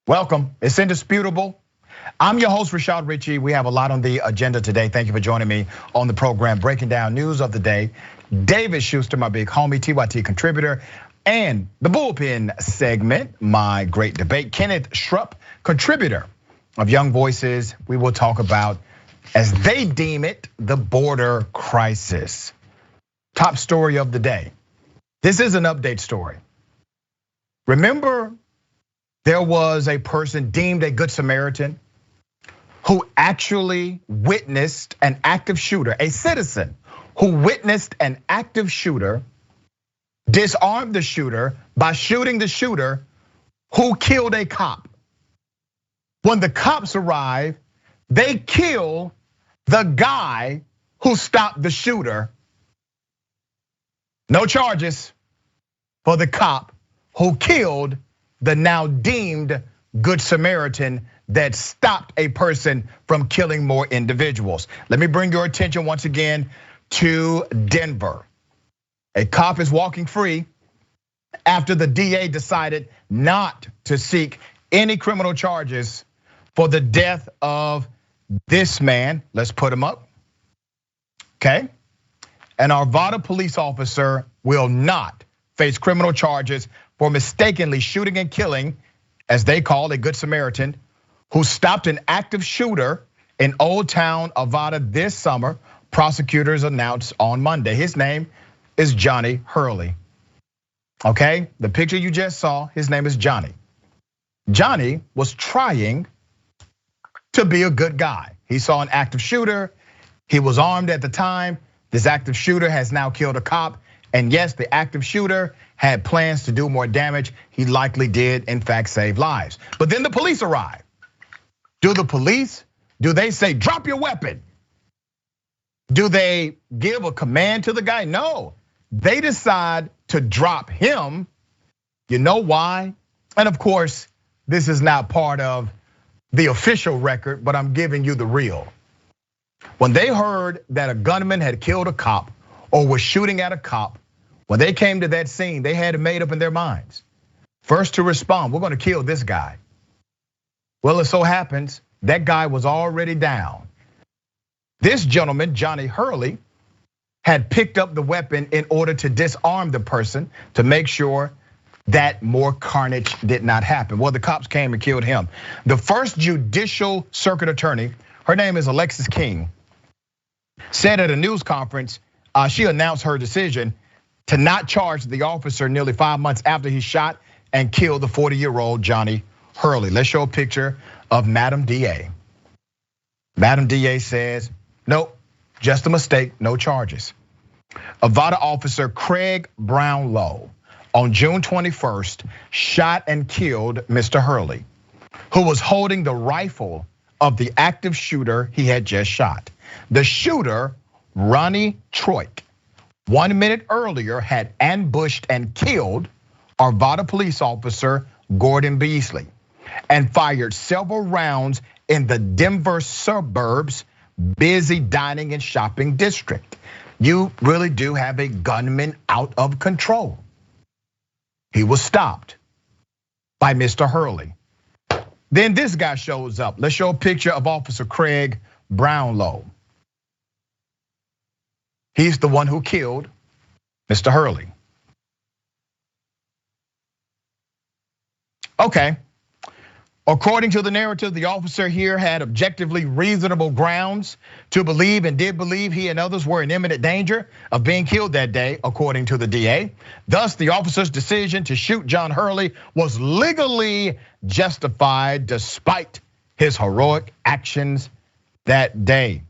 Welcome, it's indisputable. I'm your host, Rashad Ritchie. We have a lot on the agenda today. Thank you for joining me on the program, breaking down news of the day. David Shuster, my big homie, TYT contributor, and the bullpen segment, my great debate. Kenneth Schrupp, contributor of Young Voices. We will talk about, as they deem it, the border crisis. Top story of the day. This is an update story. Remember, there was a person deemed a good Samaritan who actually witnessed an active shooter, a citizen who witnessed an active shooter, disarmed the shooter by shooting the shooter who killed a cop. When the cops arrive, they kill the guy who stopped the shooter. No charges for the cop who killed the now deemed good Samaritan that stopped a person from killing more individuals. Let me bring your attention once again to Denver. A cop is walking free after the DA decided not to seek any criminal charges for the death of this man. Let's put him up. Okay. An Arvada police officer will not face criminal charges for mistakenly shooting and killing, as they call a good Samaritan, who stopped an active shooter in Old Town Arvada this summer, prosecutors announced on Monday. His name is Johnny Hurley. Okay, the picture you just saw, his name is Johnny. Johnny was trying to be a good guy. He saw an active shooter, he was armed at the time. This active shooter has now killed a cop. And yes, the active shooter had plans to do more damage. He likely did, in fact, save lives. But then the police arrive. Do they say, drop your weapon? Do they give a command to the guy? No, they decide to drop him. You know why? And of course, this is not part of the official record, but I'm giving you the real. When they heard that a gunman had killed a cop or was shooting at a cop, when they came to that scene, they had it made up in their minds. First to respond, we're gonna kill this guy. Well, it so happens that guy was already down. This gentleman, Johnny Hurley, had picked up the weapon in order to disarm the person to make sure that more carnage did not happen. Well, the cops came and killed him. The first judicial circuit attorney, her name is Alexis King, said at a news conference, she announced her decision to not charge the officer nearly 5 months after he shot and killed the 40-year-old Johnny Hurley. Let's show a picture of Madam DA. Madam DA says, nope, just a mistake, no charges. Arvada officer Craig Brownlow on June 21st shot and killed Mr. Hurley, who was holding the rifle of the active shooter he had just shot. The shooter, Ronnie Troik, 1 minute earlier had ambushed and killed Arvada police officer Gordon Beasley and fired several rounds in the Denver suburbs busy dining and shopping district. You really do have a gunman out of control. He was stopped by Mr. Hurley. Then this guy shows up. Let's show a picture of Officer Craig Brownlow. He's the one who killed Mr. Hurley. Okay. According to the narrative, the officer here had objectively reasonable grounds to believe and did believe he and others were in imminent danger of being killed that day, according to the DA. Thus, the officer's decision to shoot John Hurley was legally justified despite his heroic actions that day.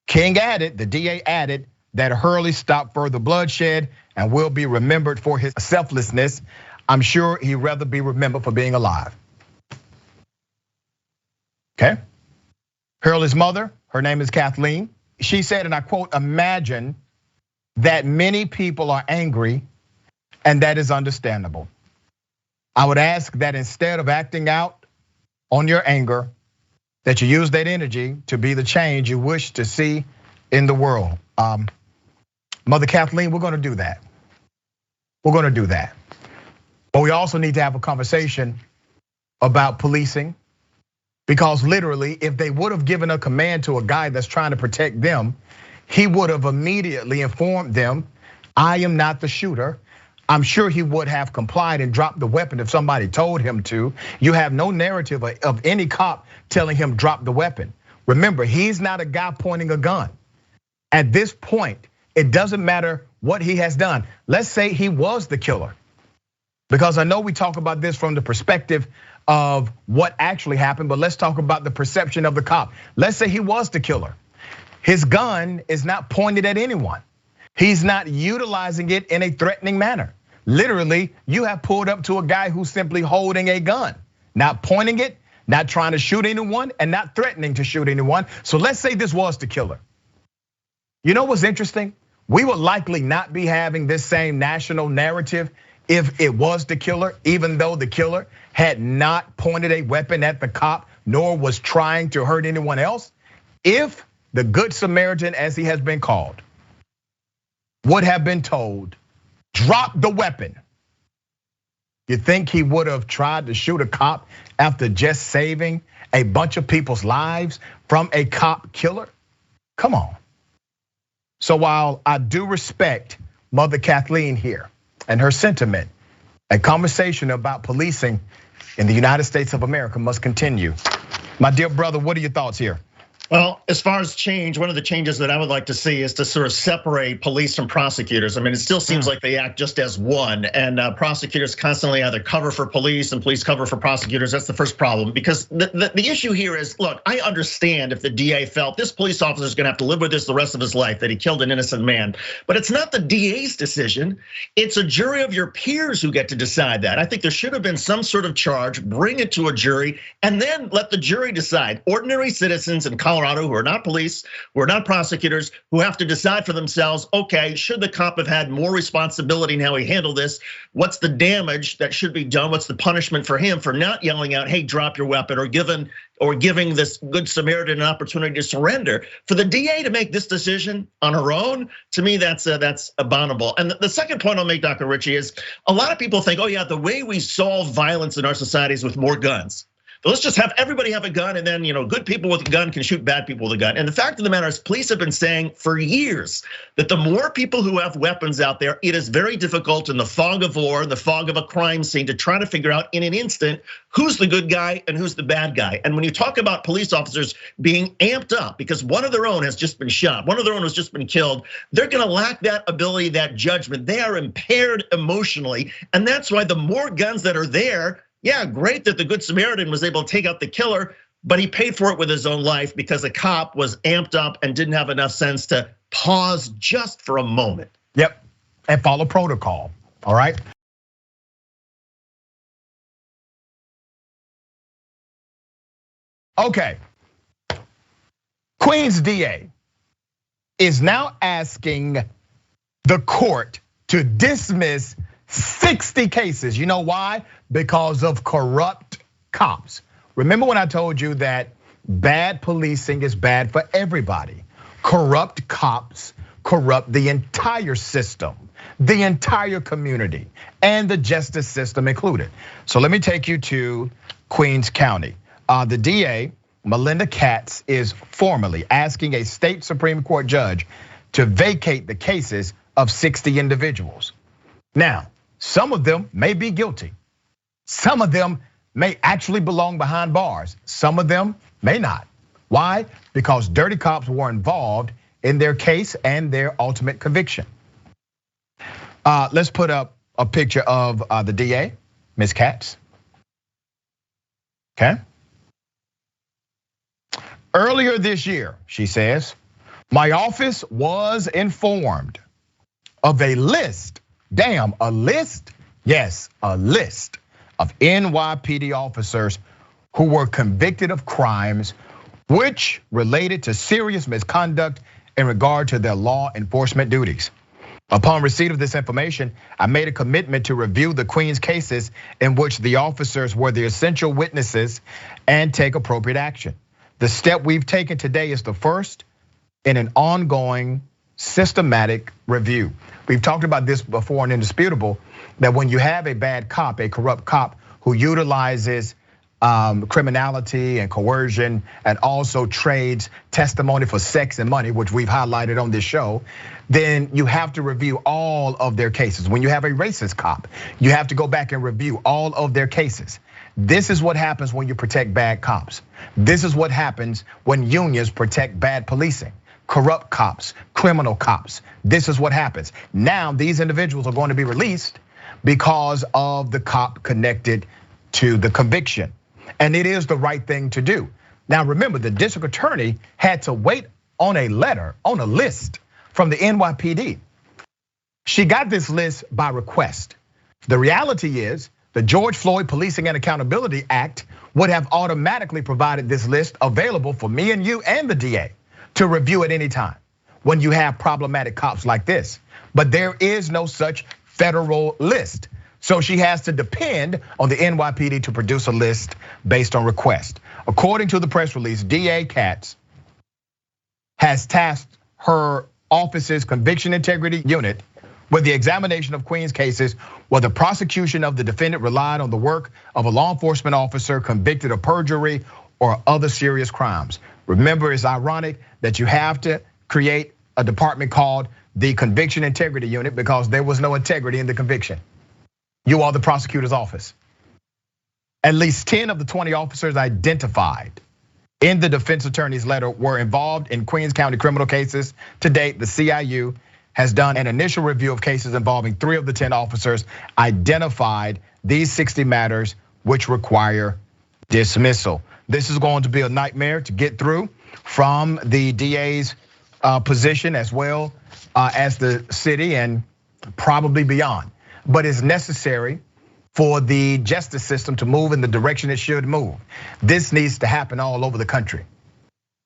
King added, the DA added, that Hurley stopped further bloodshed and will be remembered for his selflessness. I'm sure he'd rather be remembered for being alive. Okay. Hurley's mother, her name is Kathleen. She said, and I quote, imagine that many people are angry, and that is understandable. I would ask that instead of acting out on your anger, that you use that energy to be the change you wish to see in the world. Mother Kathleen, we're gonna do that. We're gonna do that. But we also need to have a conversation about policing, because literally, if they would have given a command to a guy that's trying to protect them, he would have immediately informed them, I am not the shooter. I'm sure he would have complied and dropped the weapon if somebody told him to. You have no narrative of any cop telling him drop the weapon. Remember, he's not a guy pointing a gun. At this point, it doesn't matter what he has done. Let's say he was the killer. Because I know we talk about this from the perspective of what actually happened, but let's talk about the perception of the cop. Let's say he was the killer. His gun is not pointed at anyone. He's not utilizing it in a threatening manner. Literally, you have pulled up to a guy who's simply holding a gun, not pointing it, not trying to shoot anyone, and not threatening to shoot anyone. So let's say this was the killer. You know what's interesting? We would likely not be having this same national narrative if it was the killer, even though the killer had not pointed a weapon at the cop, nor was trying to hurt anyone else. If the Good Samaritan, as he has been called, would have been told, drop the weapon, you think he would have tried to shoot a cop after just saving a bunch of people's lives from a cop killer? Come on. So while I do respect Mother Kathleen here and her sentiment, a conversation about policing in the United States of America must continue. My dear brother, what are your thoughts here? Well, as far as change, one of the changes that I would like to see is to sort of separate police from prosecutors. I mean, it still seems like they act just as one, and prosecutors constantly either cover for police and police cover for prosecutors. That's the first problem, because the issue here is, look, I understand if the DA felt this police officer is gonna have to live with this the rest of his life, that he killed an innocent man, but it's not the DA's decision. It's a jury of your peers who get to decide that. I think there should have been some sort of charge, bring it to a jury, and then let the jury decide. Ordinary citizens in Colorado who are not police, who are not prosecutors, who have to decide for themselves, okay, should the cop have had more responsibility in how he handled this? What's the damage that should be done? What's the punishment for him for not yelling out, hey, drop your weapon, or giving this Good Samaritan an opportunity to surrender? For the DA to make this decision on her own, to me, that's abominable. And the second point I'll make, Dr. Ritchie, is a lot of people think, oh yeah, the way we solve violence in our society is with more guns. Let's just have everybody have a gun, and then good people with a gun can shoot bad people with a gun. And the fact of the matter is, police have been saying for years that the more people who have weapons out there, it is very difficult in the fog of war, in the fog of a crime scene, to try to figure out in an instant who's the good guy and who's the bad guy. And when you talk about police officers being amped up because one of their own has just been shot, one of their own has just been killed, they're gonna lack that ability, that judgment. They are impaired emotionally, and that's why the more guns that are there, yeah, great that the Good Samaritan was able to take out the killer, but he paid for it with his own life because the cop was amped up and didn't have enough sense to pause just for a moment. Yep, and follow protocol, all right? Okay, Queens DA is now asking the court to dismiss 60 cases. You know why? Because of corrupt cops. Remember when I told you that bad policing is bad for everybody? Corrupt cops corrupt the entire system, the entire community, and the justice system included. So let me take you to Queens County. The DA, Melinda Katz, is formally asking a state Supreme Court judge to vacate the cases of 60 individuals. Now, some of them may be guilty. Some of them may actually belong behind bars. Some of them may not. Why? Because dirty cops were involved in their case and their ultimate conviction. Let's put up a picture of the DA, Ms. Katz. Okay. Earlier this year, she says, my office was informed of a list. Damn, a list? Yes, a list of NYPD officers who were convicted of crimes which related to serious misconduct in regard to their law enforcement duties. Upon receipt of this information, I made a commitment to review the Queens cases in which the officers were the essential witnesses and take appropriate action. The step we've taken today is the first in an ongoing systematic review. We've talked about this before and indisputable, that when you have a bad cop, a corrupt cop who utilizes criminality and coercion, and also trades testimony for sex and money, which we've highlighted on this show, then you have to review all of their cases. When you have a racist cop, you have to go back and review all of their cases. This is what happens when you protect bad cops. This is what happens when unions protect bad policing, corrupt cops, criminal cops. This is what happens. Now these individuals are going to be released because of the cop connected to the conviction. And it is the right thing to do. Now remember, the district attorney had to wait on a letter, on a list from the NYPD. She got this list by request. The reality is the George Floyd Policing and Accountability Act would have automatically provided this list available for me and you and the DA to review at any time when you have problematic cops like this. But there is no such federal list. So she has to depend on the NYPD to produce a list based on request. According to the press release, DA Katz has tasked her office's conviction integrity unit with the examination of Queens cases where the prosecution of the defendant relied on the work of a law enforcement officer convicted of perjury or other serious crimes. Remember, it's ironic that you have to create a department called the Conviction Integrity Unit because there was no integrity in the conviction. You are the prosecutor's office. At least 10 of the 20 officers identified in the defense attorney's letter were involved in Queens County criminal cases. To date, the CIU has done an initial review of cases involving 3 of the 10 officers, identified these 60 matters which require dismissal. This is going to be a nightmare to get through from the DA's position as well as the city and probably beyond. But it's necessary for the justice system to move in the direction it should move. This needs to happen all over the country.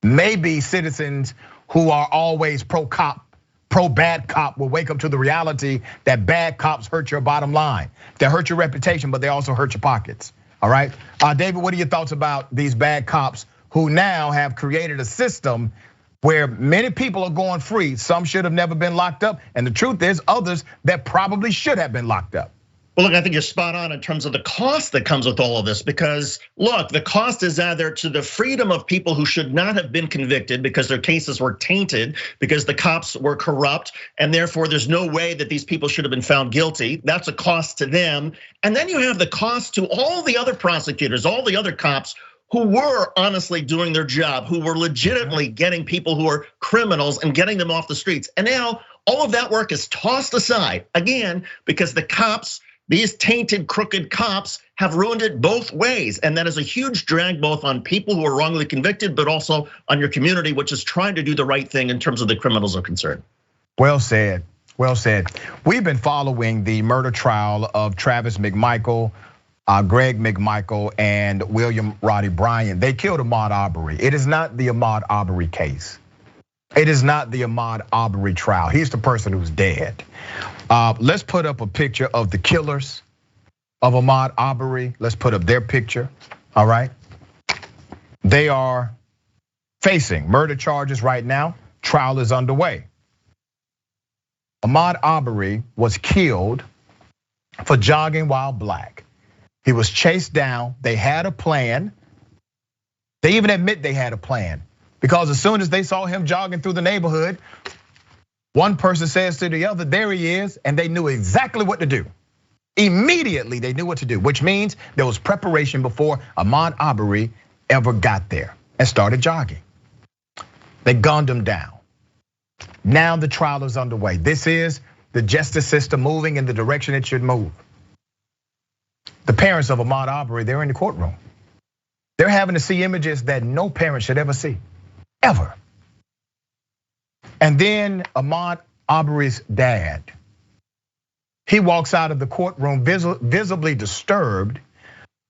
Maybe citizens who are always pro-cop, pro-bad cop will wake up to the reality that bad cops hurt your bottom line. They hurt your reputation, but they also hurt your pockets, all right? David, what are your thoughts about these bad cops who now have created a system where many people are going free? Some should have never been locked up, and the truth is others that probably should have been locked up. Well, look, I think you're spot on in terms of the cost that comes with all of this, because look, the cost is either to the freedom of people who should not have been convicted because their cases were tainted, because the cops were corrupt, and therefore there's no way that these people should have been found guilty. That's a cost to them. And then you have the cost to all the other prosecutors, all the other cops who were honestly doing their job, who were legitimately getting people who are criminals and getting them off the streets. And now all of that work is tossed aside, again, because the cops, these tainted, crooked cops have ruined it both ways. And that is a huge drag both on people who are wrongly convicted, but also on your community, which is trying to do the right thing in terms of the criminals are concerned. Well said, well said. We've been following the murder trial of Travis McMichael, Greg McMichael, and William Roddy Bryan. They killed Ahmaud Arbery. It is not the Ahmaud Arbery case. It is not the Ahmaud Arbery trial. He's the person who's dead. Let's put up a picture of the killers of Ahmaud Arbery. Let's put up their picture, all right? They are facing murder charges right now. Trial is underway. Ahmaud Arbery was killed for jogging while black. He was chased down. They had a plan. They even admit they had a plan, because as soon as they saw him jogging through the neighborhood, one person says to the other, there he is, and they knew exactly what to do. Immediately, they knew what to do, which means there was preparation before Ahmaud Arbery ever got there and started jogging. They gunned him down. Now the trial is underway. This is the justice system moving in the direction it should move. The parents of Ahmaud Arbery, they're in the courtroom. They're having to see images that no parent should ever see, ever. And then Ahmaud Arbery's dad, he walks out of the courtroom visibly disturbed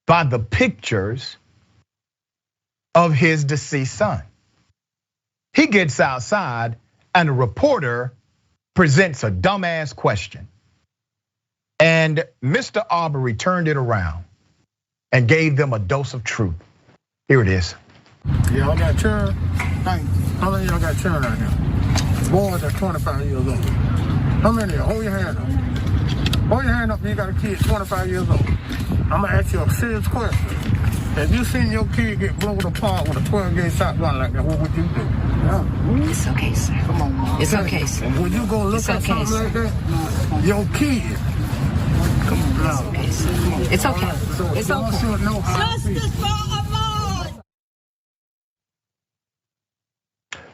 by the pictures of his deceased son. He gets outside and a reporter presents a dumbass question. And Mr. Arbery turned it around and gave them a dose of truth. Here it is. Y'all got children? How many of y'all got children right now? Boys are 25 years old. How many of you? Hold your hand up. Hold your hand up if you got a kid 25 years old. I'm gonna ask you a serious question. If you seen your kid get blown apart with a 12-gauge shotgun like that, what would you do? It's okay, sir. Come on, Mom. It's okay, sir. Would you go look at something like that? Your kid. Come on, it's okay, sir. It's okay. So it's okay. Justice for Ahmaud.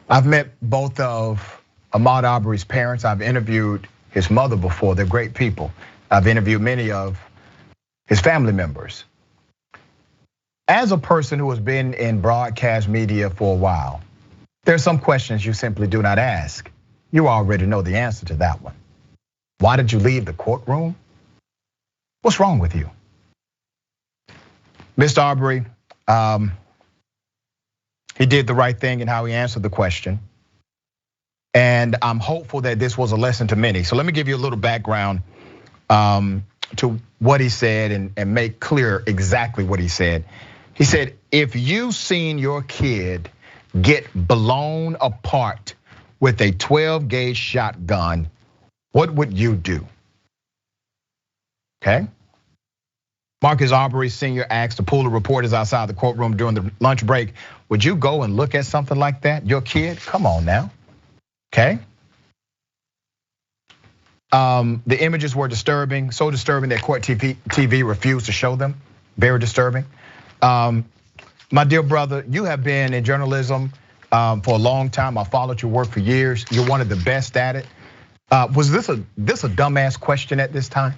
I've met both of Ahmaud Arbery's parents. I've interviewed his mother before. They're great people. I've interviewed many of his family members. As a person who has been in broadcast media for a while, there are some questions you simply do not ask. You already know the answer to that one. Why did you leave the courtroom? What's wrong with you? Mr. Arbery, he did the right thing in how he answered the question. And I'm hopeful that this was a lesson to many. So let me give you a little background to what he said and make clear exactly what he said. He said, if you seen your kid get blown apart with a 12-gauge shotgun, what would you do? Okay. Marcus Arbery Sr. asked to pull the reporters outside the courtroom during the lunch break. Would you go and look at something like that? Your kid? Come on now. Okay. The images were disturbing, so disturbing that court TV refused to show them. Very disturbing. My dear brother, you have been in journalism for a long time. I followed your work for years. You're one of the best at it. Was this a dumbass question at this time?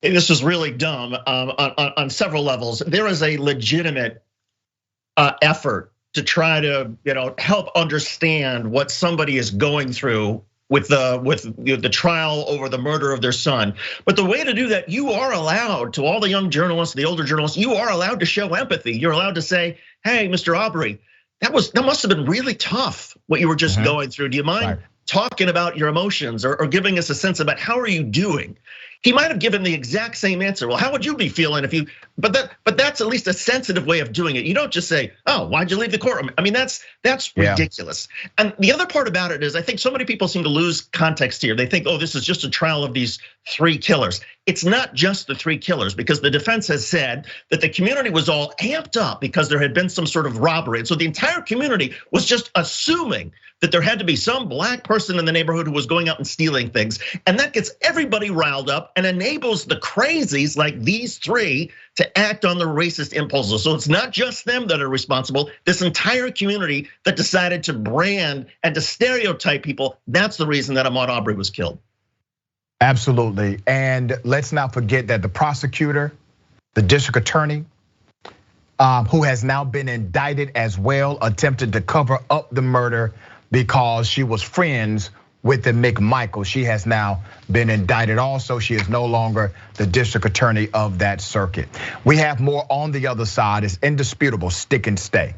This is really dumb on several levels. There is a legitimate effort to try to help understand what somebody is going through with the trial over the murder of their son. But the way to do that, you are allowed, to all the young journalists, the older journalists, you are allowed to show empathy. You're allowed to say, hey, Mr. Arbery, that must have been really tough what you were just going through. Do you mind talking about your emotions or giving us a sense about how are you doing? He might have given the exact same answer. Well, how would you be feeling if you, but that's at least a sensitive way of doing it. You don't just say, oh, why'd you leave the courtroom? I mean, that's ridiculous. And the other part about it is I think so many people seem to lose context here. They think, oh, this is just a trial of these 3 killers. It's not just the 3 killers, because the defense has said that the community was all amped up because there had been some sort of robbery. And so the entire community was just assuming that there had to be some black person in the neighborhood who was going out and stealing things. And that gets everybody riled up and enables the crazies like these 3 to act on their racist impulses. So it's not just them that are responsible, this entire community that decided to brand and to stereotype people. That's the reason that Ahmaud Arbery was killed. Absolutely, and let's not forget that the prosecutor, the district attorney, who has now been indicted as well, attempted to cover up the murder because she was friends with the McMichael. She has now been indicted also. She is no longer the district attorney of that circuit. We have more on the other side. It's indisputable, stick and stay.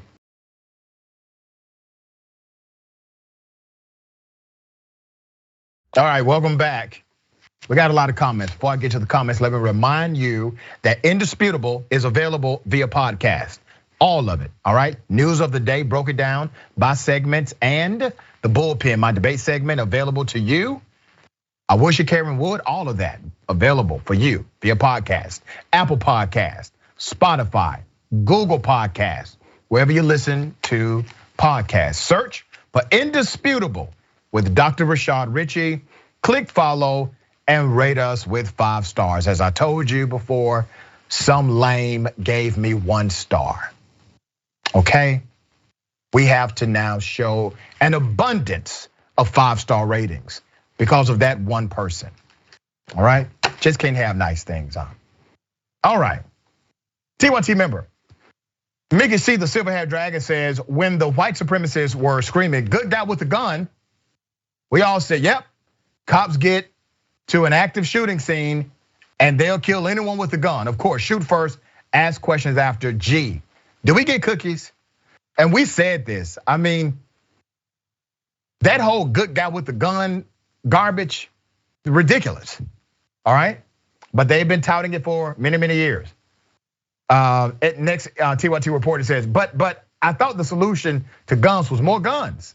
All right, welcome back. We got a lot of comments. Before I get to the comments, let me remind you that Indisputable is available via podcast. All of it, all right? News of the day, broke it down by segments, and the bullpen, my debate segment, available to you. I wish you Karen Wood, all of that available for you via podcast. Apple Podcast, Spotify, Google Podcast, wherever you listen to podcasts. Search for Indisputable with Dr. Rashad Ritchie. Click follow and rate us with 5 stars. As I told you before, some lame gave me 1 star. Okay, we have to now show an abundance of 5-star ratings because of that one person. All right, just can't have nice things on. All right, T1T member, Mickey C, the silver-haired dragon, says, when the white supremacists were screaming, good guy with the gun, we all said, yep, cops get to an active shooting scene and they'll kill anyone with a gun. Of course, shoot first, ask questions after. G, do we get cookies? And we said this, I mean, that whole good guy with the gun garbage, ridiculous, all right? But they've been touting it for many, many years. Next, TYT reporter says, but I thought the solution to guns was more guns.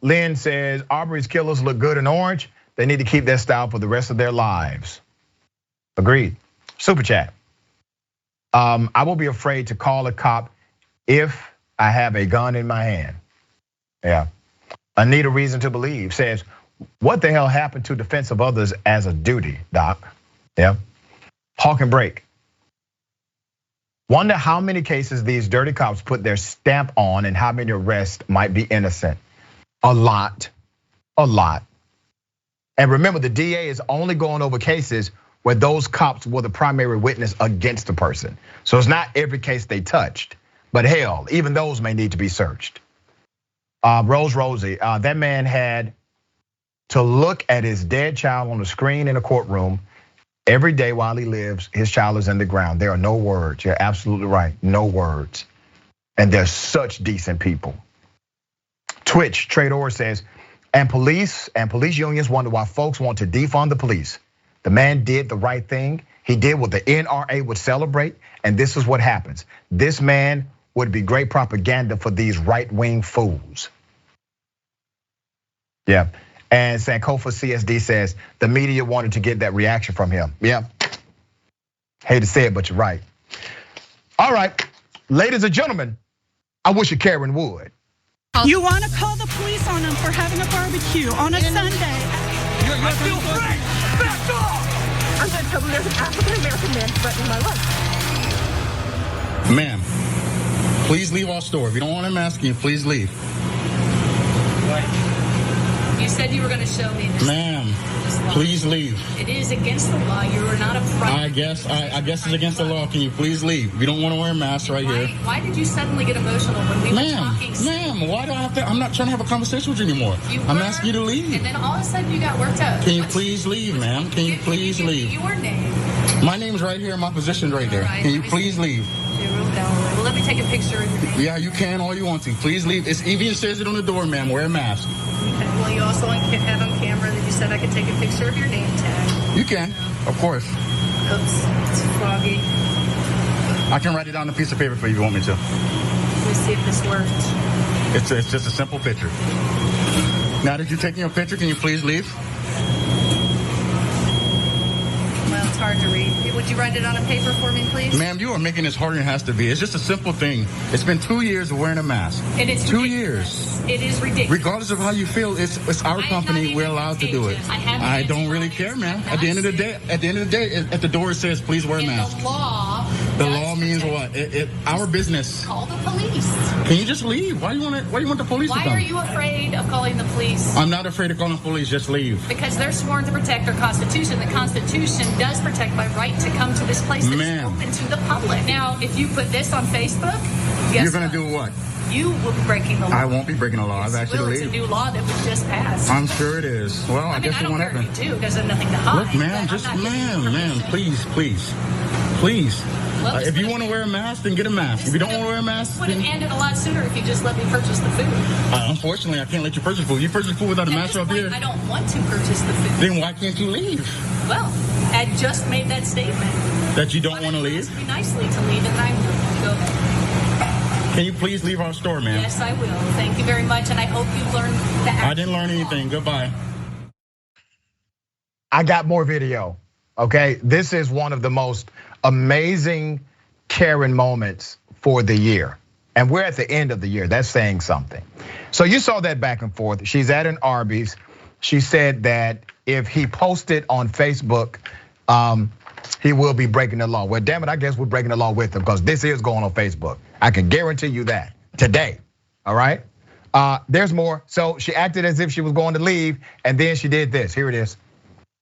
Lynn says, Arbery's killers look good in orange. They need to keep their style for the rest of their lives. Agreed. Super chat. I will be afraid to call a cop if I have a gun in my hand. Yeah. Anita Reason to Believe says, what the hell happened to defense of others as a duty, Doc? Yeah. Hawk and Break. Wonder how many cases these dirty cops put their stamp on and how many arrests might be innocent. A lot. And remember, the DA is only going over cases where those cops were the primary witness against the person. So it's not every case they touched, but hell, even those may need to be searched. Rosie, that man had to look at his dead child on the screen in a courtroom every day while he lives. His child is in the ground. There are no words. You're absolutely right. No words. And they're such decent people. Twitch Trader says, and police unions wonder why folks want to defund the police. The man did the right thing. He did what the NRA would celebrate, and this is what happens. This man would be great propaganda for these right-wing fools. Yeah, and Sankofa CSD says the media wanted to get that reaction from him. Yeah, hate to say it, but you're right. All right, ladies and gentlemen, I wish a Karen would. You want to call the police on them for having a barbecue on a Sunday. I feel free! Back off! I'm going to tell them there's an African-American man threatening my life. Ma'am, please leave our store. If you don't want him asking you, please leave. You said you were going to show me this. Ma'am, please leave. It is against the law. You are not a private. I guess it's against the law. Can you please leave? If you don't want to wear a mask right here. Why did you suddenly get emotional when we were talking? Ma'am, why do I have to? I'm not trying to have a conversation with you anymore. I'm asking you to leave. And then all of a sudden you got worked up. Can you please leave, ma'am? Can you please leave? Your name. My name's right here. My position's right there. Can you please leave? Well, let me take a picture of your name. Yeah, you can all you want to. Please leave. It even says it on the door, ma'am. Wear a mask. Okay. Well, you also have on camera that you said I could take a picture of your name tag. You can, of course. Oops, it's foggy. I can write it down on a piece of paper for you if you want me to. Let me see if this worked. It's just a simple picture. Now that you're taking your picture, can you please leave? Well, it's hard to read. Would you write it on a paper for me, please? Ma'am, you are making this harder than it has to be. It's just a simple thing. It's been 2 years of wearing a mask. And it's 2 ridiculous. years. It is ridiculous. Regardless of how you feel, it's our company. We're allowed to do it. I don't really care, ma'am. At the end of the day, at the door it says, please wear a mask. The law. The law means what? Our business. Call the police. Can you just leave? Why do you want the police to come? Why are you afraid of calling the police? I'm not afraid of calling the police. Just leave. Because they're sworn to protect their Constitution. The Constitution does protect my right to come to this place that's open to the public. Now, if you put this on Facebook, you're going to do what? You will be breaking the law. I won't be breaking the law. I've actually It's a new law that was just passed. I'm sure it is. Well, I guess it won't happen. I don't care if you do, because there's nothing to hide. Look, ma'am, please. If you want to wear a mask, then get a mask. If you don't want to wear a mask, would have ended a lot sooner if you just let me purchase the food. Unfortunately, I can't let you purchase food. You purchase food without a mask up here. I don't want to purchase the food. Then why can't you leave? Well, I just made that statement. That you don't want to leave? Ask me nicely to leave, and I will. Go ahead. Can you please leave our store, ma'am? Yes, I will. Thank you very much, and I hope you learned that. I didn't learn anything. Goodbye. I got more video, okay? This is one of the most amazing Karen moments for the year. And we're at the end of the year. That's saying something. So you saw that back and forth. She's at an Arby's. She said that if he posted on Facebook, he will be breaking the law. Well, damn it, I guess we're breaking the law with him because this is going on Facebook. I can guarantee you that today, all right? There's more. So she acted as if she was going to leave, and then she did this. Here it is.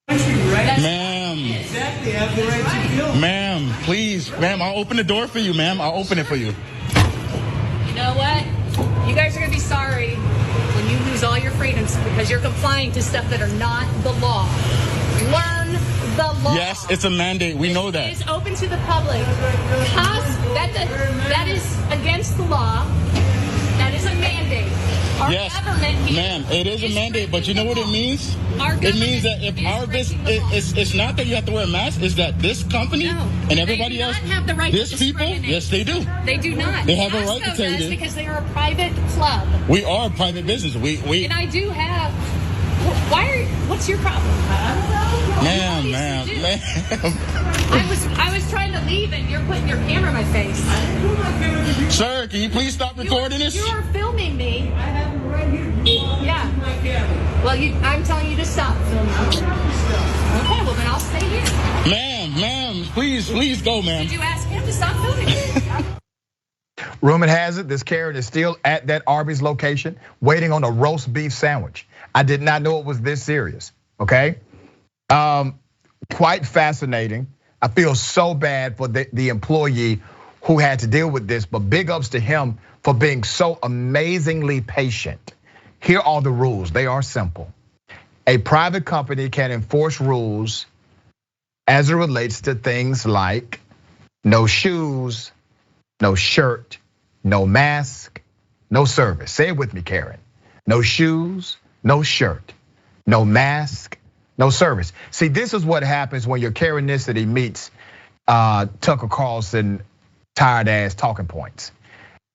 Ma'am. Exactly, I have the right to go. Ma'am, please. Ma'am, I'll open the door for you, ma'am. I'll open it for you. You know what? You guys are gonna be sorry when you lose all your freedoms because you're complying to stuff that are not the law. Learn the law. Yes, it's a mandate. We know that. It is open to the public. That is against the law. That is a mandate. Our government ma'am, it is a mandate, but you know what it means? It means that if our business, it's not that you have to wear a mask, it's that this company and everybody else, this people, yes, they do. They do not. They have a right to tell you this. Because they are a private club. We are a private business. We And I do have. What's your problem? Ma'am. I was trying to leave and you're putting your camera in my face. Sir, can you please stop recording this? You are filming me. I have it right here. Yeah. Well, I'm telling you to stop filming. Okay, well then I'll stay here. Ma'am, please go, ma'am. Did you ask him to stop filming? Rumor has it this Karen is still at that Arby's location waiting on a roast beef sandwich. I did not know it was this serious, okay? Quite fascinating. I feel so bad for the employee who had to deal with this, but big ups to him for being so amazingly patient. Here are the rules. They are simple. A private company can enforce rules as it relates to things like no shoes, no shirt, no mask, no service. Say it with me, Karen. No shoes, no shirt, no mask, no service. See, this is what happens when your Karenicity meets Tucker Carlson tired ass talking points.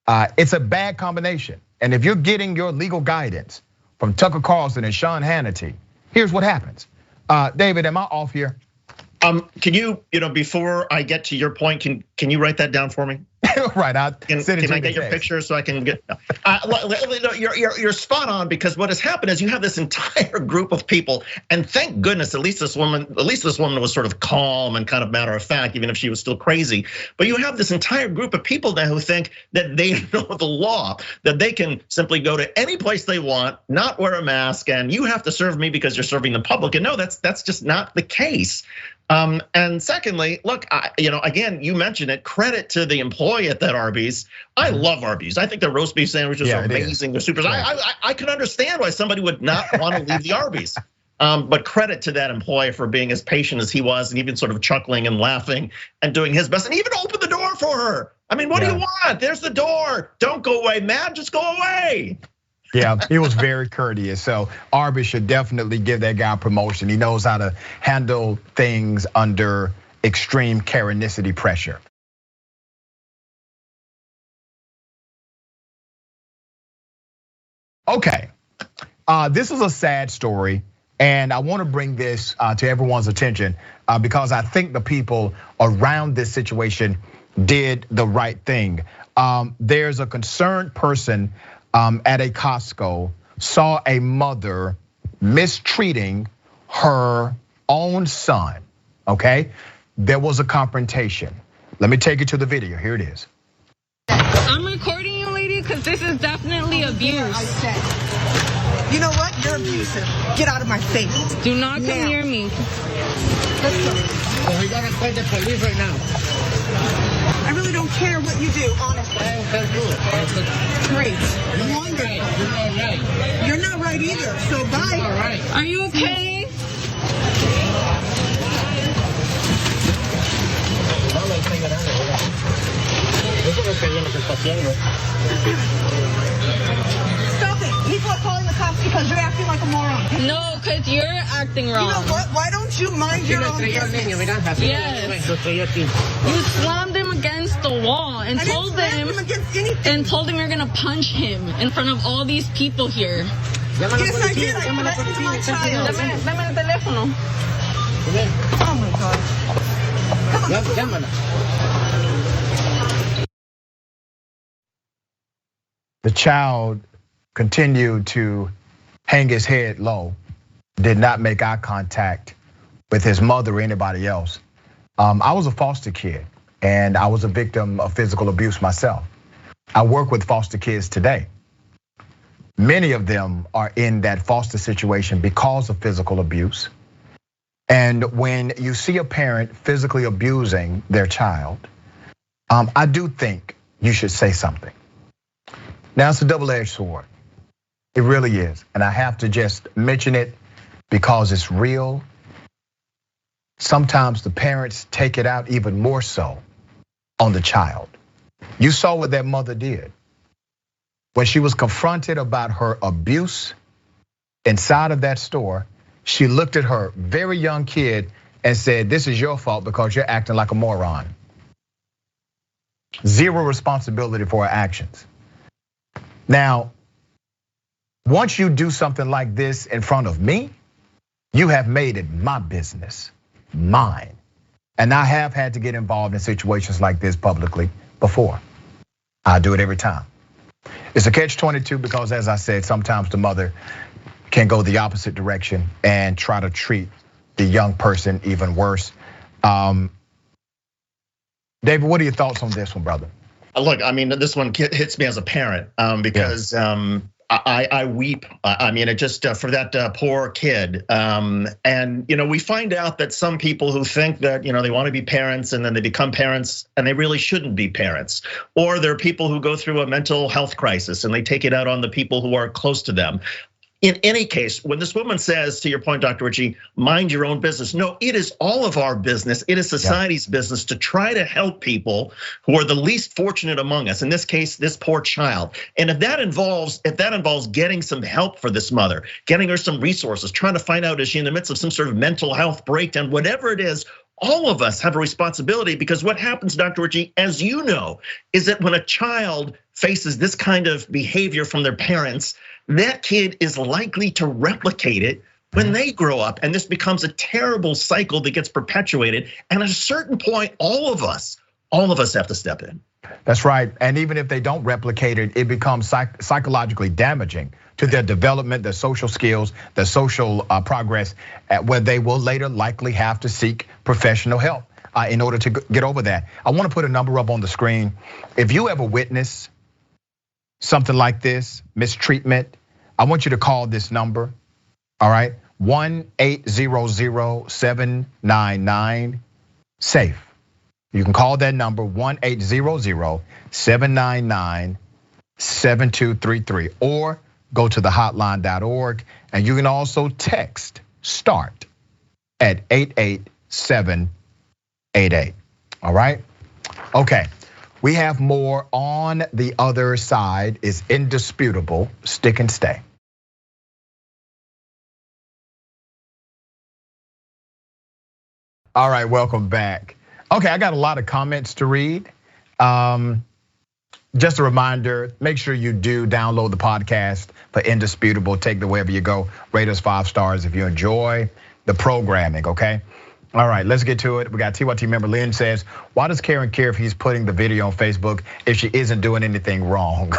It's a bad combination. And if you're getting your legal guidance from Tucker Carlson and Sean Hannity, here's what happens. David, am I off here? Can you, before I get to your point, can you write that down for me? Right, can I get your picture so I can get? You're spot on, because what has happened is you have this entire group of people, and thank goodness at least this woman was sort of calm and kind of matter of fact, even if she was still crazy. But you have this entire group of people now who think that they know the law, that they can simply go to any place they want, not wear a mask, and you have to serve me because you're serving the public. And no, that's just not the case. And secondly, look, again, you mentioned it. Credit to the employee at that Arby's. I love Arby's. I think the roast beef sandwiches are amazing. They're super. I can understand why somebody would not want to leave the Arby's. But credit to that employee for being as patient as he was, and even sort of chuckling and laughing and doing his best, and even open the door for her. I mean, what do you want? There's the door. Don't go away, man. Just go away. Yeah, he was very courteous. So Arbery should definitely give that guy a promotion. He knows how to handle things under extreme Karenicity pressure. Okay, this is a sad story, and I want to bring this to everyone's attention because I think the people around this situation did the right thing. There's a concerned person at a Costco saw a mother mistreating her own son, okay? There was a confrontation. Let me take you to the video, here it is. I'm recording you, lady, because this is definitely abuse. I said, you know what, you're abusive. Get out of my face. Do not come near me. Listen. So we gotta call the police right now. I really don't care what you do, honestly. Great. Wonderful. You're not right either, so bye. Are you okay? Stop it. People are calling the cops because you're acting like a moron. No, because you're acting wrong. You know what? Why don't you mind your own business? Yes. You slammed him against the wall and told him you're gonna punch him in front of all these people here. Yes, I did. I threatened my child. Dame el teléfono. Oh my God. Come on. The child continued to hang his head low, did not make eye contact with his mother or anybody else. I was a foster kid and I was a victim of physical abuse myself. I work with foster kids today. Many of them are in that foster situation because of physical abuse. And when you see a parent physically abusing their child, I do think you should say something. Now it's a double-edged sword. It really is. And I have to just mention it because it's real. Sometimes the parents take it out even more so on the child. You saw what that mother did. When she was confronted about her abuse inside of that store, she looked at her very young kid and said, "This is your fault because you're acting like a moron." Zero responsibility for her actions. Now, once you do something like this in front of me, You have made it my business, mine. And I have had to get involved in situations like this publicly before. I do it every time. It's a catch-22 because, as I said, sometimes the mother can go the opposite direction and try to treat the young person even worse. David, what are your thoughts on this one, brother? Look, I mean, this one hits me as a parent because I weep. I mean, it just for that poor kid. And we find out that some people who think that they want to be parents and then they become parents and they really shouldn't be parents. Or there are people who go through a mental health crisis and they take it out on the people who are close to them. In any case, when this woman says, to your point, Dr. Ritchie, mind your own business. No, it is all of our business. It is society's business to try to help people who are the least fortunate among us. In this case, this poor child. And if that involves getting some help for this mother, getting her some resources, trying to find out, is she in the midst of some sort of mental health breakdown, whatever it is, all of us have a responsibility, because what happens, Dr. Ritchie, as you know, is that when a child faces this kind of behavior from their parents, that kid is likely to replicate it when they grow up. And this becomes a terrible cycle that gets perpetuated. And at a certain point, all of us have to step in. That's right. And even if they don't replicate it, it becomes psychologically damaging to their development, their social skills, their social progress, where they will later likely have to seek professional help in order to get over that. I want to put a number up on the screen. If you ever witness something like this, mistreatment, I want you to call this number, all right? 1-800-799-SAFE. You can call that number, 1-800-799-7233, or go to thehotline.org, and you can also text START at 88788, all right? Okay. We have more on the other side. Is indisputable. Stick and stay. All right, welcome back. Okay, I got a lot of comments to read. Just a reminder, make sure you do download the podcast for Indisputable. Take the wherever you go. Rate us 5 stars if you enjoy the programming, okay? All right, let's get to it. We got TYT member Lynn says, why does Karen care if he's putting the video on Facebook if she isn't doing anything wrong,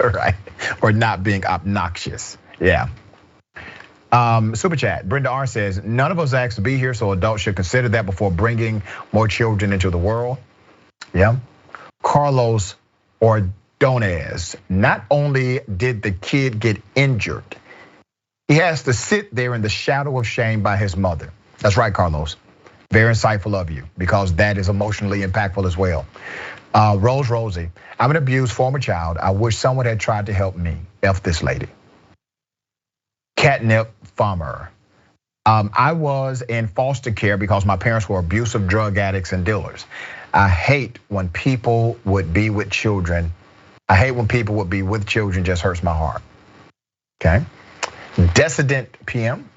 right? Or not being obnoxious, yeah. Super chat, Brenda R says, none of us asked to be here, so adults should consider that before bringing more children into the world. Yeah. Carlos Ordonez, not only did the kid get injured, he has to sit there in the shadow of shame by his mother. That's right, Carlos. Very insightful of you, because that is emotionally impactful as well. Rosie, I'm an abused former child. I wish someone had tried to help me. F this lady. Catnip Farmer. I was in foster care because my parents were abusive drug addicts and dealers. I hate when people would be with children. I hate when people would be with children, just hurts my heart. Okay. Dissident PM.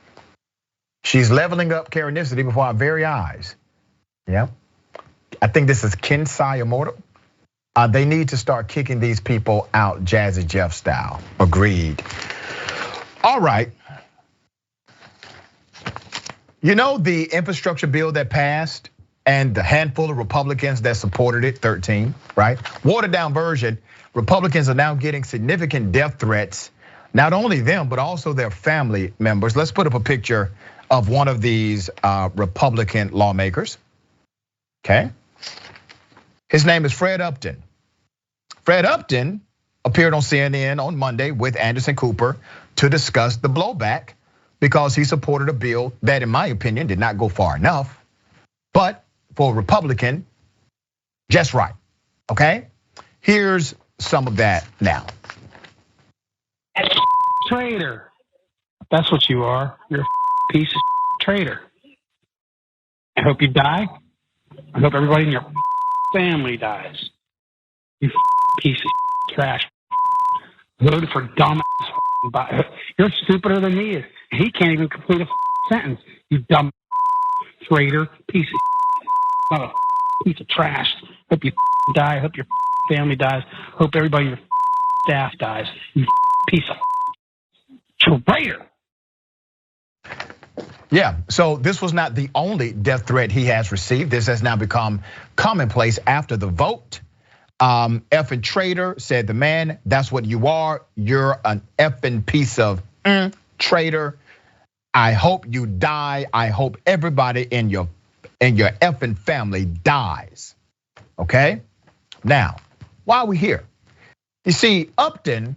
She's leveling up Karenicity before our very eyes. Yeah. I think this is Kensai Immortal. They need to start kicking these people out Jazzy Jeff style. Agreed. All right. You know the infrastructure bill that passed and the handful of Republicans that supported it, 13, right? Watered down version, Republicans are now getting significant death threats. Not only them, but also their family members. Let's put up a picture of one of these Republican lawmakers, okay? His name is Fred Upton. Fred Upton appeared on CNN on Monday with Anderson Cooper to discuss the blowback because he supported a bill that, in my opinion, did not go far enough, but for a Republican, just right, okay? Here's some of that now. Traitor. That's what you are. You're a piece of traitor. I hope you die. I hope everybody in your family dies. You piece of trash. Voted for dumb ass. You're stupider than he is. He can't even complete a sentence. You dumb traitor, piece of not a piece of trash. Hope you die. Hope your family dies. Hope everybody in your staff dies. You piece of traitor. Yeah, so this was not the only death threat he has received. This has now become commonplace after the vote. Effing traitor, said the man, that's what you are. You're an effing piece of traitor. I hope you die. I hope everybody in your effing family dies. Okay? Now, why are we here? You see, Upton,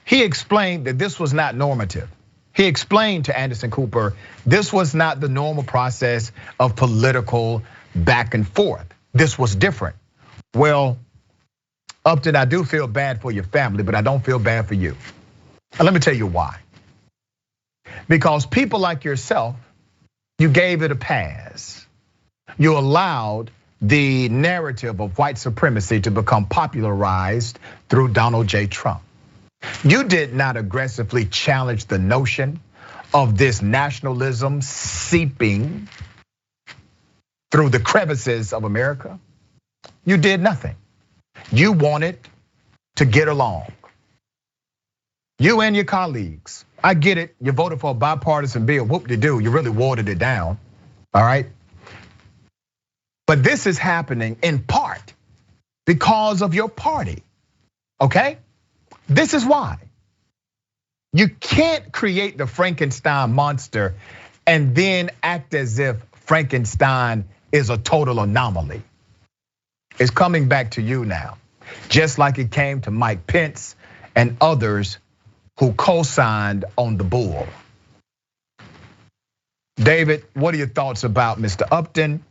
he explained that this was not normative. He explained to Anderson Cooper, this was not the normal process of political back and forth. This was different. Well, Upton, I do feel bad for your family, but I don't feel bad for you. And let me tell you why. Because people like yourself, you gave it a pass. You allowed the narrative of white supremacy to become popularized through Donald J. Trump. You did not aggressively challenge the notion of this nationalism seeping through the crevices of America. You did nothing. You wanted to get along. You and your colleagues. I get it, you voted for a bipartisan bill, whoop-de-doo, you really watered it down, all right? But this is happening in part because of your party, okay? This is why. You can't create the Frankenstein monster and then act as if Frankenstein is a total anomaly. It's coming back to you now, just like it came to Mike Pence and others who co-signed on the bull. David, what are your thoughts about Mr. Upton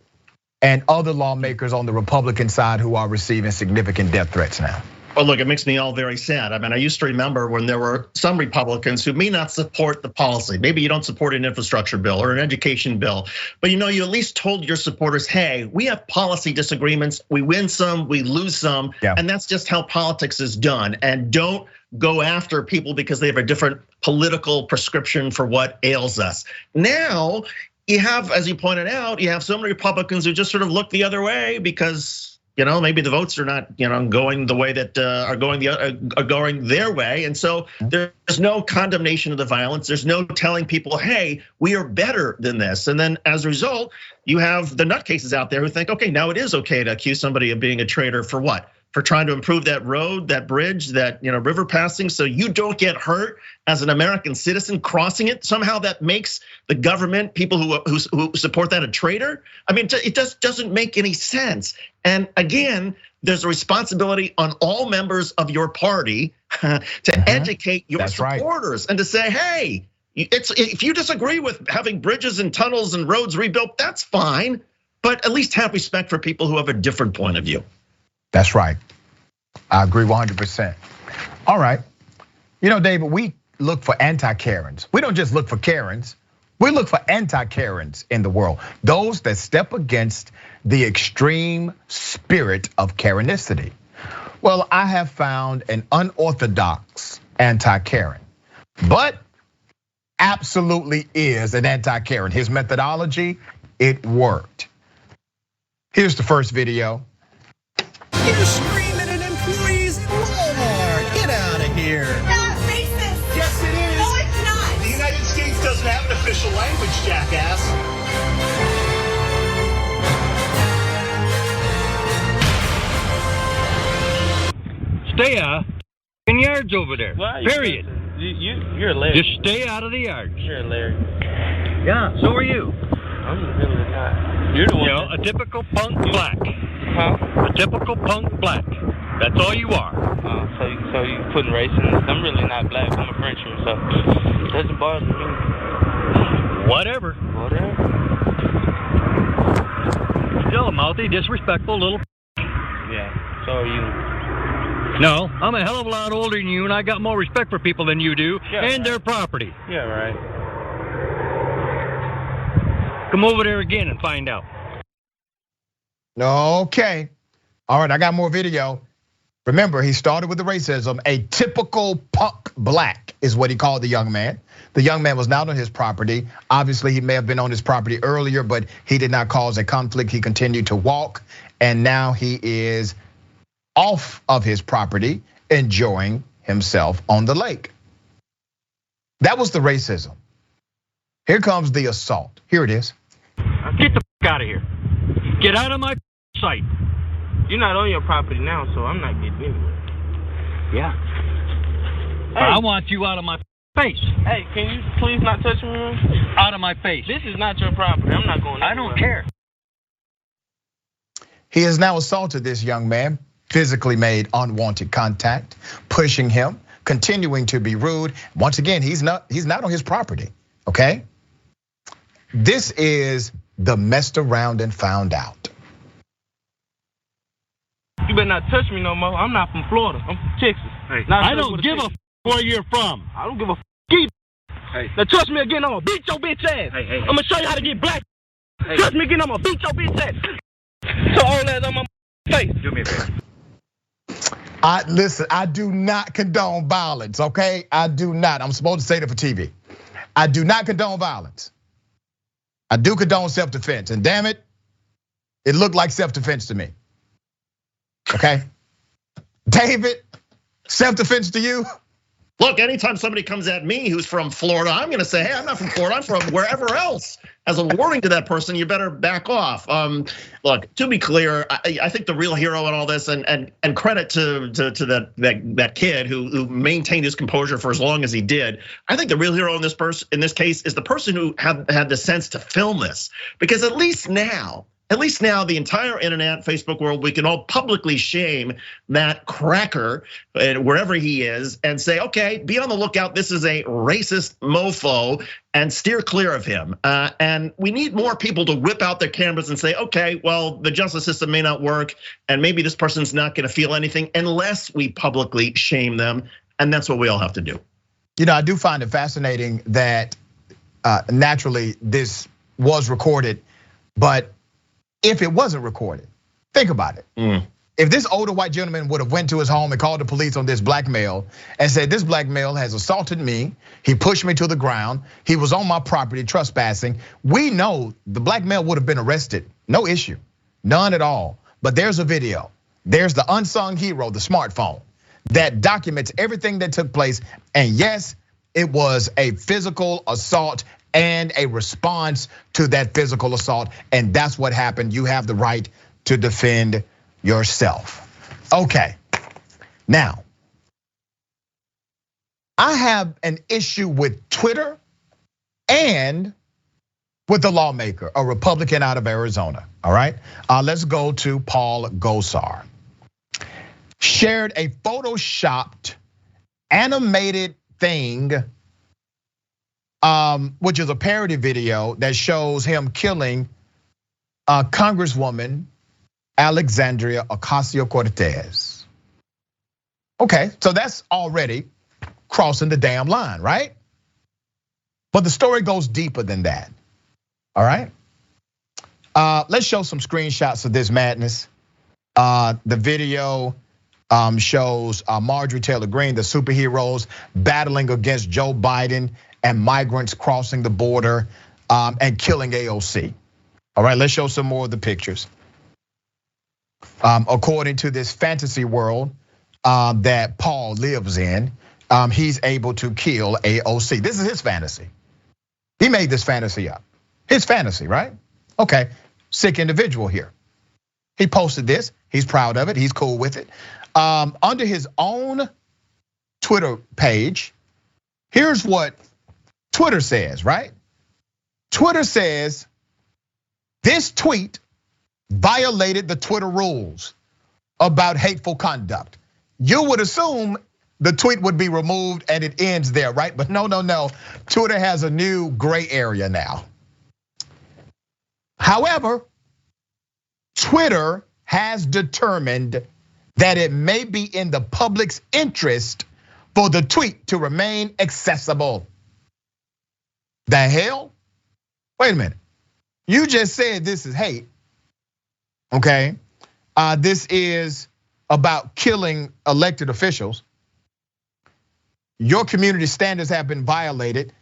and other lawmakers on the Republican side who are receiving significant death threats now? Well, look, it makes me all very sad. I mean, I used to remember when there were some Republicans who may not support the policy. Maybe you don't support an infrastructure bill or an education bill, but you at least told your supporters, hey, we have policy disagreements. We win some, we lose some, and that's just how politics is done. And don't go after people because they have a different political prescription for what ails us. Now, you have, as you pointed out, you have so many Republicans who just sort of look the other way because maybe the votes are not, going the way that are going their way, and so there's no condemnation of the violence. There's no telling people, hey, we are better than this. And then as a result, you have the nutcases out there who think, okay, now it is okay to accuse somebody of being a traitor for what? For trying to improve that road, that bridge, that river passing, so you don't get hurt as an American citizen crossing it. Somehow that makes the government, people who support that, a traitor. I mean, it just doesn't make any sense. And again, there's a responsibility on all members of your party to educate your supporters and to say, hey, if you disagree with having bridges and tunnels and roads rebuilt, that's fine, but at least have respect for people who have a different point of view. That's right. I agree 100%. All right. David, we look for anti-Karens. We don't just look for Karens. We look for anti-Karens in the world. Those that step against the extreme spirit of Karenicity. Well, I have found an unorthodox anti-Karen, but absolutely is an anti-Karen. His methodology, it worked. Here's the first video. You're screaming at employees at Walmart. Get out of here. That's racist. Yes, it is. No, it's not. The United States doesn't have an official language, jackass. Stay out in yards over there. Period. You're Larry. Just stay out of the yards. You're Larry. Yeah, so are you. I'm really not. You're the one. A typical punk black. Huh? A typical punk black. That's all you are. So you putting race in this? I'm really not black. I'm a Frenchman, so it doesn't bother me. Whatever. Still a mouthy, disrespectful little. Yeah. So are you. No, I'm a hell of a lot older than you, and I got more respect for people than you do, and their property. Yeah, right. Come over there again and find out. Okay. All right, I got more video. Remember, he started with the racism. A typical punk black is what he called the young man. The young man was not on his property. Obviously, he may have been on his property earlier, but he did not cause a conflict. He continued to walk, and now he is off of his property, enjoying himself on the lake. That was the racism. Here comes the assault. Here it is. Get the out of here. Get out of my sight. You're not on your property now, so I'm not getting anywhere. Yeah. Hey. I want you out of my face. Hey, can you please not touch me, man? Out of my face. This is not your property. I'm not going anywhere. I don't care. He has now assaulted this young man, physically made unwanted contact, pushing him, continuing to be rude. Once again, he's not on his property, okay? This is the messed around and found out. You better not touch me no more. I'm not from Florida. I'm from Texas. Hey, I don't give a where you're from. I don't give a either. Hey. Now touch me again, I'm gonna beat your bitch ass. Hey. I'm gonna show you how to get black. Hey. Touch me again, I'm gonna beat your bitch ass. So all that on my face. Do me a favor. Listen, I do not condone violence, okay? I do not. I'm supposed to say that for TV. I do not condone violence. I do condone self-defense, and damn it, it looked like self-defense to me. Okay? David, self-defense to you? Look, anytime somebody comes at me who's from Florida, I'm gonna say, hey, I'm not from Florida, I'm from wherever else. As a warning to that person, you better back off. Look, to be clear, I think the real hero in all this, and credit to that kid who maintained his composure for as long as he did. I think the real hero in this case is the person who had the sense to film this, because at least now, the entire internet, Facebook world, we can all publicly shame that cracker wherever he is and say, okay, be on the lookout. This is a racist mofo and steer clear of him. And we need more people to whip out their cameras and say, okay, well, the justice system may not work and maybe this person's not gonna feel anything unless we publicly shame them. And that's what we all have to do. You know, I do find it fascinating that naturally this was recorded, but if it wasn't recorded, think about it. If this older white gentleman would have went to his home and called the police on this black male and said, this black male has assaulted me, he pushed me to the ground, he was on my property trespassing, we know the black male would have been arrested, no issue, none at all. But there's a video, there's the unsung hero, the smartphone, that documents everything that took place. And yes, it was a physical assault and a response to that physical assault. And that's what happened. You have the right to defend yourself. Okay, now, I have an issue with Twitter and with the lawmaker, a Republican out of Arizona, all right? Let's go to Paul Gosar. Shared a photoshopped, animated thing, which is a parody video that shows him killing Congresswoman Alexandria Ocasio-Cortez. Okay, so that's already crossing the damn line, right? But the story goes deeper than that, all right? Let's show some screenshots of this madness. The video shows Marjorie Taylor Greene, the superheroes, battling against Joe Biden and migrants crossing the border and killing AOC. All right, let's show some more of the pictures. According to this fantasy world that Paul lives in, he's able to kill AOC. This is his fantasy. He made this fantasy up. His fantasy, right? Okay, sick individual here. He posted this, he's proud of it, he's cool with it. Under his own Twitter page, here's what Twitter says, right? Twitter says, this tweet violated the Twitter rules about hateful conduct. You would assume the tweet would be removed and it ends there, right? But no. Twitter has a new gray area now. However, Twitter has determined that it may be in the public's interest for the tweet to remain accessible. The hell? Wait a minute. You just said this is hate, okay? This is about killing elected officials. Your community standards have been violated.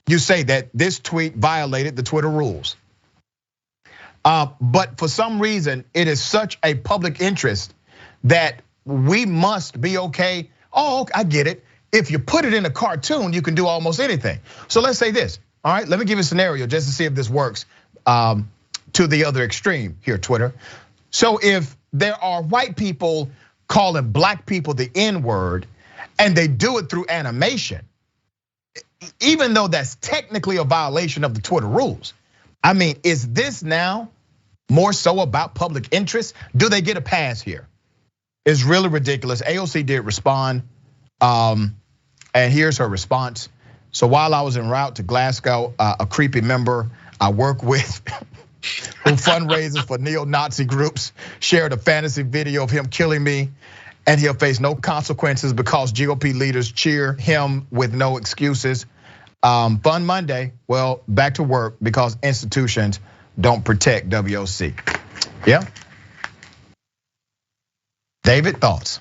You say that this tweet violated the Twitter rules. But for some reason, it is such a public interest that we must be okay. Oh, I get it. If you put it in a cartoon, you can do almost anything. So let's say this, All right, let me give you a scenario just to see if this works to the other extreme here, Twitter. So if there are white people calling black people the N-word and they do it through animation, even though that's technically a violation of the Twitter rules, I mean, is this now more so about public interest? Do they get a pass here? It's really ridiculous. AOC did respond, and here's her response. So while I was en route to Glasgow, a creepy member I work with who fundraises for neo-Nazi groups shared a fantasy video of him killing me, and he'll face no consequences because GOP leaders cheer him with no excuses. Fun Monday, well, back to work because institutions don't protect WOC. Yeah. David, thoughts?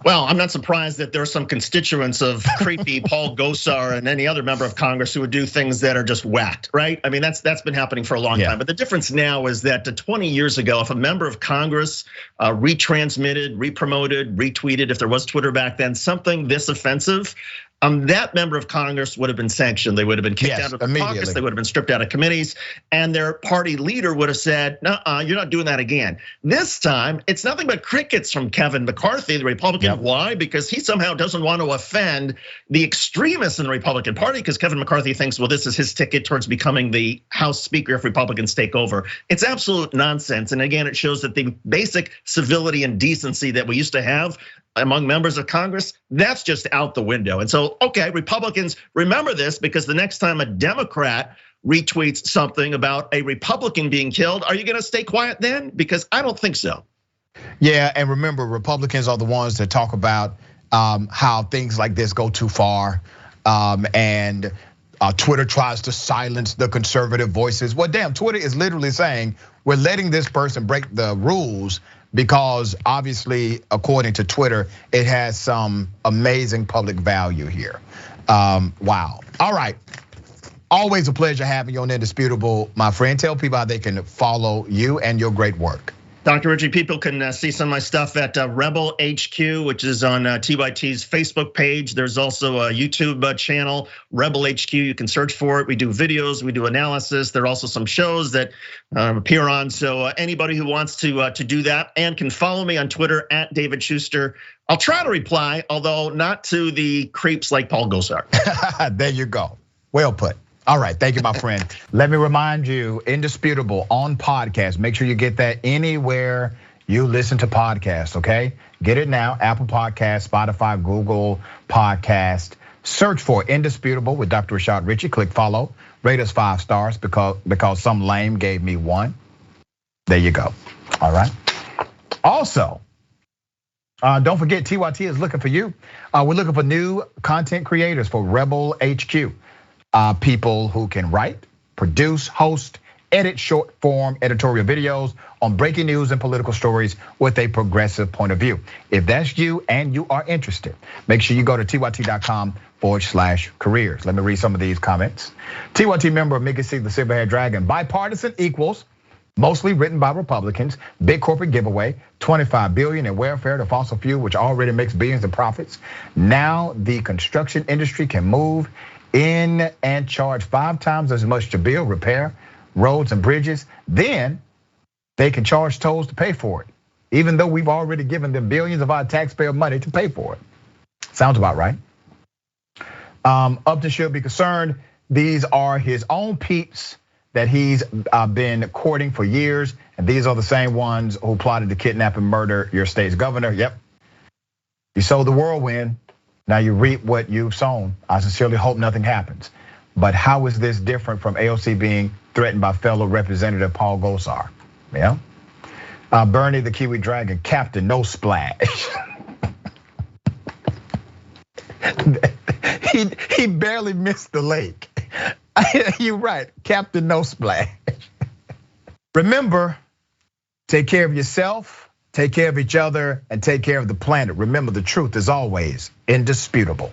Well, I'm not surprised that there are some constituents of creepy Paul Gosar and any other member of Congress who would do things that are just whacked, right? I mean, that's been happening for a long time. But the difference now is that 20 years ago, if a member of Congress retransmitted, repromoted, retweeted, if there was Twitter back then, something this offensive, that member of Congress would have been sanctioned. They would have been kicked out of the caucus. They would have been stripped out of committees, and their party leader would have said, "No, you're not doing that again." This time, it's nothing but crickets from Kevin McCarthy, the Republican. Why? Because he somehow doesn't want to offend the extremists in the Republican Party. Because Kevin McCarthy thinks, well, this is his ticket towards becoming the House Speaker if Republicans take over. It's absolute nonsense. And again, it shows that the basic civility and decency that we used to have among members of Congress, that's just out the window. And so, okay, Republicans, remember this, because the next time a Democrat retweets something about a Republican being killed, are you gonna stay quiet then? Because I don't think so. Yeah, and remember, Republicans are the ones that talk about how things like this go too far, and Twitter tries to silence the conservative voices. Well, damn, Twitter is literally saying we're letting this person break the rules because obviously, according to Twitter, it has some amazing public value here. Wow. All right. Always a pleasure having you on Indisputable, my friend. Tell people how they can follow you and your great work. Dr. Richie, people can see some of my stuff at Rebel HQ, which is on TYT's Facebook page. There's also a YouTube channel, Rebel HQ. You can search for it. We do videos, we do analysis. There are also some shows that appear on. So anybody who wants to do that and can follow me on Twitter at David Shuster. I'll try to reply, although not to the creeps like Paul Gosar. There you go. Well put. All right, thank you, my friend. Let me remind you, Indisputable on podcast. Make sure you get that anywhere you listen to podcasts, okay? Get it now, Apple Podcasts, Spotify, Google Podcast. Search for Indisputable with Dr. Rashad Ritchie. Click follow, rate us 5 stars because some lame gave me 1. There you go, all right? Also, don't forget TYT is looking for you. We're looking for new content creators for Rebel HQ. People who can write, produce, host, edit short form editorial videos on breaking news and political stories with a progressive point of view. If that's you and you are interested, make sure you go to tyt.com/careers. Let me read some of these comments. TYT member Mikasa, the Silverhaired Dragon, bipartisan equals mostly written by Republicans, big corporate giveaway, $25 billion in welfare to fossil fuel, which already makes billions in profits. Now the construction industry can move in and charge 5 times as much to build, repair roads and bridges. Then they can charge tolls to pay for it, even though we've already given them billions of our taxpayer money to pay for it. Sounds about right. Upton should be concerned. These are his own peeps that he's been courting for years, and these are the same ones who plotted to kidnap and murder your state's governor. Yep. You sowed the whirlwind. Now you reap what you've sown. I sincerely hope nothing happens. But how is this different from AOC being threatened by fellow Representative Paul Gosar? Yeah. Bernie the Kiwi Dragon, Captain No Splash. He barely missed the lake. You're right, Captain No Splash. Remember, take care of yourself, take care of each other, and take care of the planet. Remember, the truth is always indisputable.